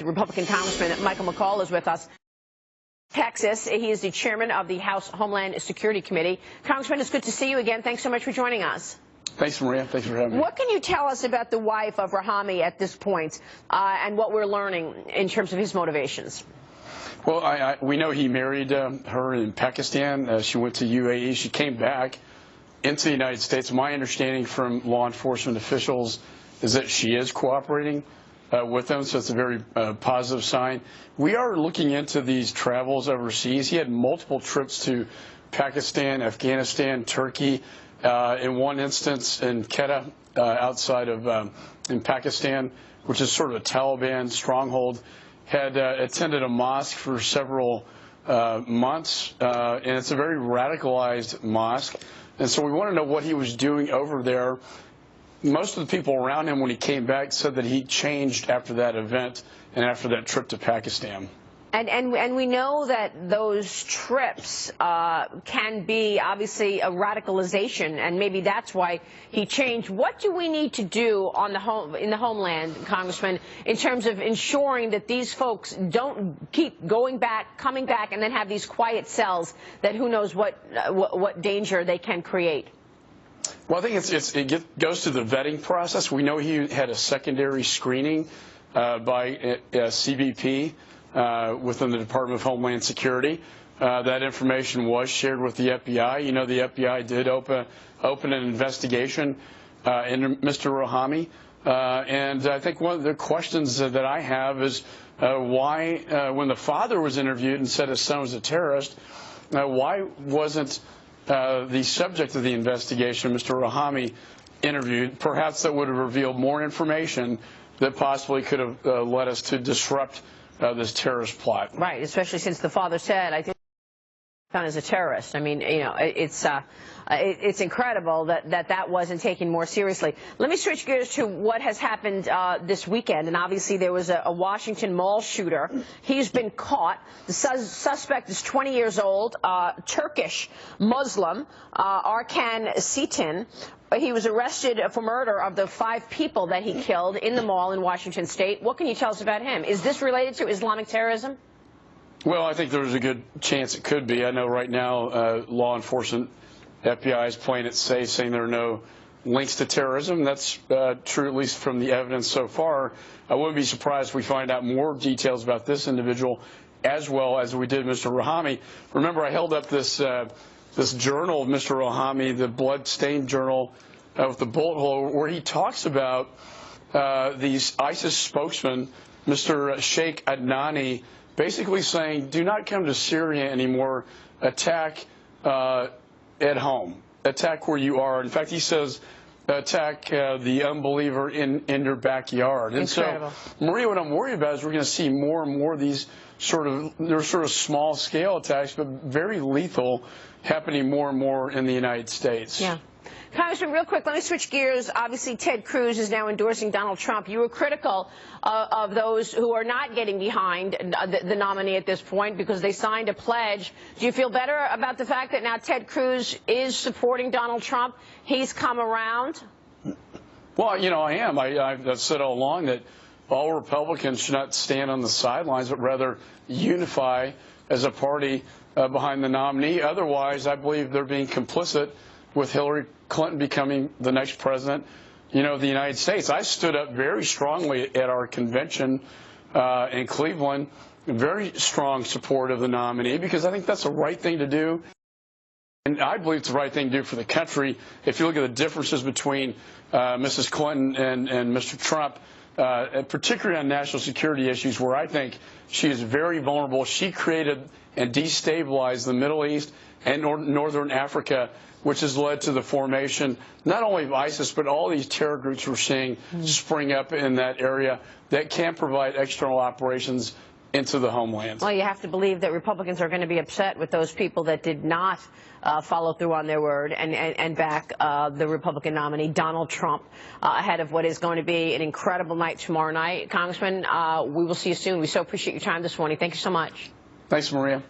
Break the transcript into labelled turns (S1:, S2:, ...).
S1: Republican Congressman Michael McCaul is with us. Texas. He is the chairman of the House Homeland Security Committee. Congressman, it's good to see you again. Thanks so much for joining us.
S2: Thanks, Maria. Thanks for having me.
S1: What can you tell us about the wife of Rahami at this point and what we're learning in terms of his motivations?
S2: Well, we know he married her in Pakistan. She went to UAE. She came back into the United States. My understanding from law enforcement officials is that she is cooperating with them, so it's a very positive sign. We are looking into these travels overseas. He had multiple trips to Pakistan, Afghanistan, Turkey. In one instance in Quetta, outside of in Pakistan, which is sort of a Taliban stronghold, had attended a mosque for several months, and it's a very radicalized mosque. And so we want to know what he was doing over there. Most of the people around him when he came back said that he changed after that event and after that trip to Pakistan.
S1: And we know that those trips can be obviously a radicalization, and maybe that's why he changed. What do we need to do on in the homeland, Congressman, in terms of ensuring that these folks don't keep going back, coming back, and then have these quiet cells that who knows what danger they can create?
S2: Well, I think it goes to the vetting process. We know he had a secondary screening by CBP. Within the Department of Homeland Security. That information was shared with the FBI. You know, the FBI did open an investigation into Mr. Rahami. And I think one of the questions that I have is why, when the father was interviewed and said his son was a terrorist, why wasn't the subject of the investigation, Mr. Rahami, interviewed? Perhaps that would have revealed more information that possibly could have led us to disrupt this terrorist plot.
S1: Right, especially since the father said, I think son is a terrorist. I mean, you know, it's incredible that wasn't taken more seriously. Let me switch gears to what has happened this weekend. And obviously there was a Washington mall shooter. He's been caught. The suspect is 20 years old, Turkish Muslim, Arkan Sitin. He was arrested for murder of the 5 people that he killed in the mall in Washington State. What can you tell us about him? Is this related to Islamic terrorism?
S2: Well, I think there's a good chance it could be. I know right now law enforcement, FBI is playing it safe, saying there are no links to terrorism. That's true, at least from the evidence so far. I wouldn't be surprised if we find out more details about this individual as well as we did Mr. Rahami. Remember, I held up this journal of Mr. Rahami, the blood-stained journal with the bullet hole, where he talks about these ISIS spokesman, Mr. Sheikh Adnani, basically saying, do not come to Syria anymore, attack at home, attack where you are. In fact, he says, attack the unbeliever in your backyard. And
S1: incredible.
S2: So, Maria, what I'm worried about is we're going to see more and more of these sort of small-scale attacks, but very lethal, happening more and more in the United States.
S1: Yeah. Congressman, real quick, let me switch gears. Obviously, Ted Cruz is now endorsing Donald Trump. You were critical of those who are not getting behind the nominee at this point because they signed a pledge. Do you feel better about the fact that now Ted Cruz is supporting Donald Trump? He's come around?
S2: Well, you know, I am. I've said all along that all Republicans should not stand on the sidelines, but rather unify as a party behind the nominee. Otherwise, I believe they're being complicit with Hillary Clinton becoming the next president, you know, of the United States. I stood up very strongly at our convention in Cleveland, very strong support of the nominee, because I think that's the right thing to do. And I believe it's the right thing to do for the country. If you look at the differences between Mrs. Clinton and Mr. Trump, particularly on national security issues, where I think she is very vulnerable. She created and destabilized the Middle East and Northern Africa, which has led to the formation not only of ISIS, but all these terror groups we're seeing spring up in that area that can provide external operations into the homeland.
S1: Well, you have to believe that Republicans are going to be upset with those people that did not follow through on their word and back the Republican nominee, Donald Trump, ahead of what is going to be an incredible night tomorrow night. Congressman, we will see you soon. We so appreciate your time this morning. Thank you so much.
S2: Thanks, Maria.